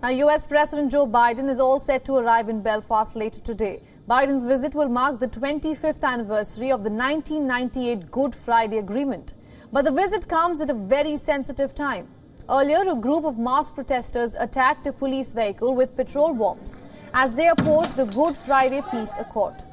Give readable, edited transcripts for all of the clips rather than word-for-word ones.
Now, US President Joe Biden is all set to arrive in Belfast later today. Biden's visit will mark the 25th anniversary of the 1998 Good Friday Agreement. But the visit comes at a very sensitive time. Earlier, a group of masked protesters attacked a police vehicle with petrol bombs as they opposed the Good Friday Peace Accord.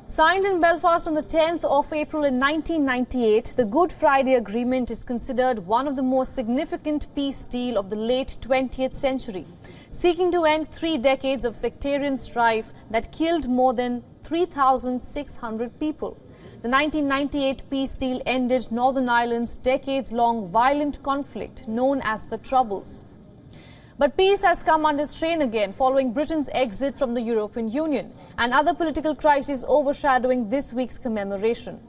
Signed in Belfast on the 10th of April in 1998, the Good Friday Agreement is considered one of the most significant peace deals of the late 20th century, seeking to end 3 decades of sectarian strife that killed more than 3,600 people. The 1998 peace deal ended Northern Ireland's decades-long violent conflict known as the Troubles. But peace has come under strain again following Britain's exit from the European Union and other political crises overshadowing this week's commemoration.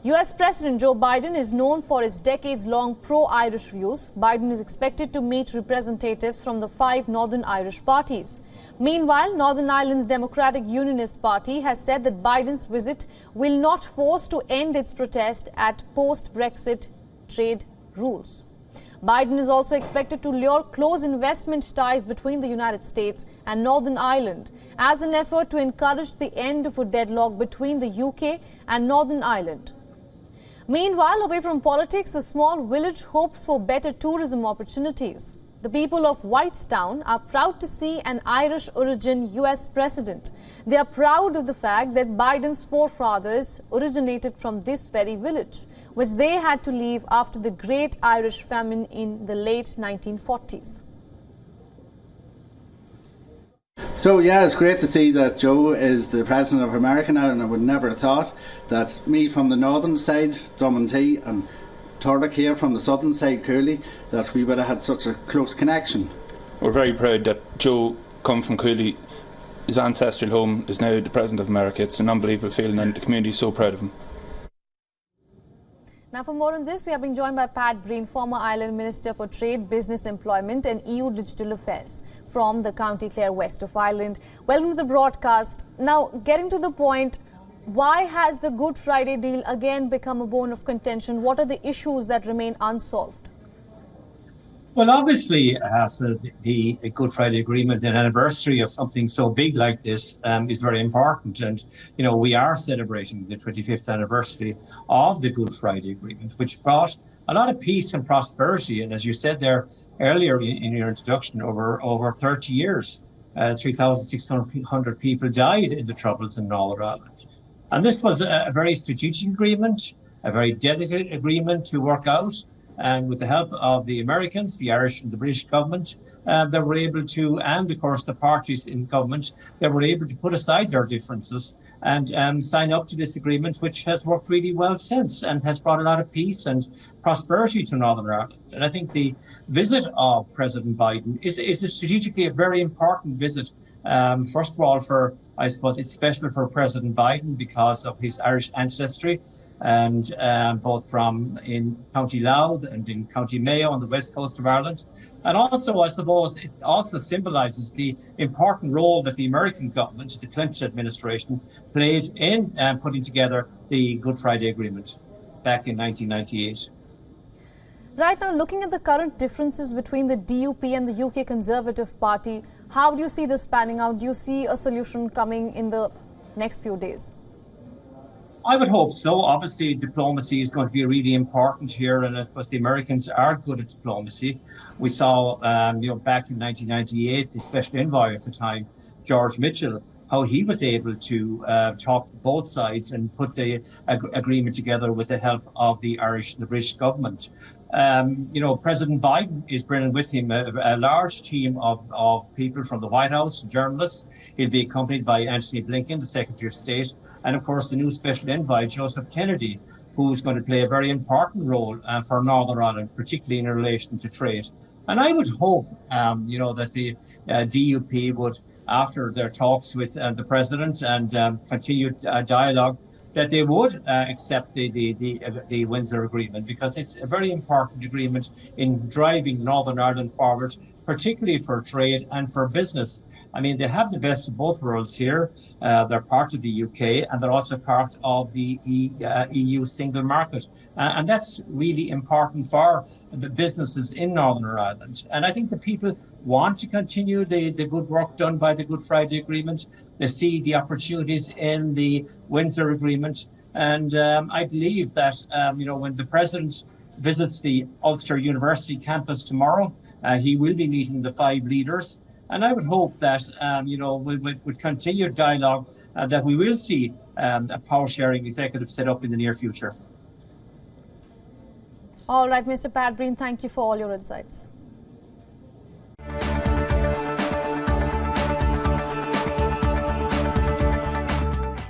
US President Joe Biden is known for his decades-long pro-Irish views. Biden is expected to meet representatives from the 5 Northern Irish parties. Meanwhile, Northern Ireland's Democratic Unionist Party has said that Biden's visit will not force to end its protest at post-Brexit trade rules. Biden is also expected to lure close investment ties between the United States and Northern Ireland as an effort to encourage the end of a deadlock between the UK and Northern Ireland. Meanwhile, away from politics, a small village hopes for better tourism opportunities. The people of Whitestown are proud to see an Irish origin US president. They are proud of the fact that Biden's forefathers originated from this very village, which they had to leave after the Great Irish Famine in the late 1940s. So yeah, it's great to see that Joe is the President of America now, and I would never have thought that me from the northern side, Drummondtee, and Turlock here from the southern side, Cooley, that we would have had such a close connection. We're very proud that Joe come from Cooley. His ancestral home is now the President of America. It's an unbelievable feeling and the community is so proud of him. Now, for more on this, we have been joined by Pat Breen, former Ireland Minister for Trade, Business, Employment and EU Digital Affairs from the County Clare, west of Ireland. Welcome to the broadcast. Now, getting to the point, why has the Good Friday deal again become a bone of contention? What are the issues that remain unsolved? Well, obviously, the Good Friday Agreement, an anniversary of something so big like this, is very important. And, you know, we are celebrating the 25th anniversary of the Good Friday Agreement, which brought a lot of peace and prosperity. And as you said there earlier in your introduction, over 30 years, 3,600 people died in the Troubles in Northern Ireland. And this was a very strategic agreement, a very dedicated agreement to work out. And with the help of the Americans, the Irish and the British government, they were able to, and of course the parties in government, they were able to put aside their differences and sign up to this agreement, which has worked really well since and has brought a lot of peace and prosperity to Northern Ireland. And I think the visit of President Biden is strategically a very important visit. First of all, I suppose it's special for President Biden because of his Irish ancestry, and both from in County Louth and in County Mayo on the west coast of Ireland. And also, I suppose, it also symbolises the important role that the American government, the Clinton administration, played in putting together the Good Friday Agreement back in 1998. Right now, looking at the current differences between the DUP and the UK Conservative Party, how do you see this panning out? Do you see a solution coming in the next few days? I would hope so. Obviously, diplomacy is going to be really important here, and of course, the Americans are good at diplomacy. We saw, back in 1998, the special envoy at the time, George Mitchell, how he was able to talk to both sides and put the agreement together with the help of the Irish and the British government. President Biden is bringing with him a large team of people from the White House, journalists. He'll be accompanied by Anthony Blinken, the Secretary of State, and of course the new special envoy, Joseph Kennedy, who's going to play a very important role for Northern Ireland, particularly in relation to trade. And I would hope, that the DUP would after their talks with the President and continued dialogue, that they would accept the Windsor Agreement, because it's a very important agreement in driving Northern Ireland forward, particularly for trade and for business. I mean, they have the best of both worlds here. They're part of the UK and they're also part of the EU single market. And that's really important for the businesses in Northern Ireland. And I think the people want to continue the good work done by the Good Friday Agreement. They see the opportunities in the Windsor Agreement. And I believe that, when the President visits the Ulster University campus tomorrow, he will be meeting the 5 leaders. And I would hope that, with continued dialogue, that we will see a power-sharing executive set up in the near future. All right, Mr. Pat Breen, thank you for all your insights.